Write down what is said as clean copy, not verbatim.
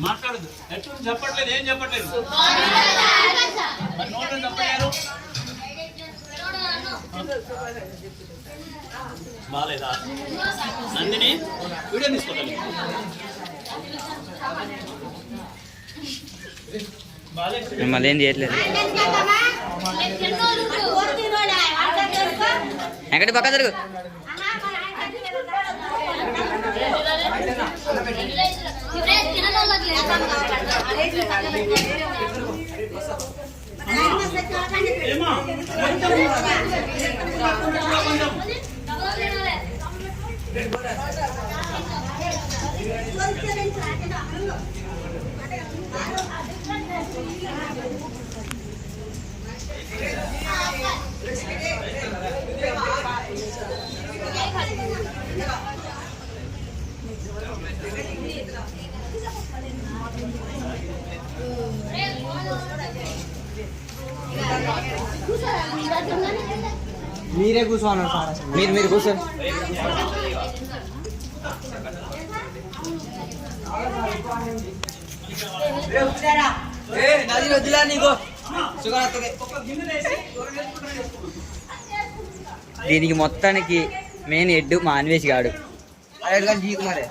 మాట్లాడదు ఎట్లా చెప్పట్లేదు, ఏం చెప్పట్లేదు, నోట్ చెప్పలేరు. బాగాలేదా నందిని? వీడియో తీసుకోవాలి. మళ్ళీ ఏం చేయట్లేదు. ఎక్కడి పక్క జరుగు. మీరే కూర్చోన్నారు సార్. మీరు కూర్చోండి. దీనికి మొత్తానికి మెయిన్ హెడ్ మా అన్వేష్ గాడు. జీ కుమారే.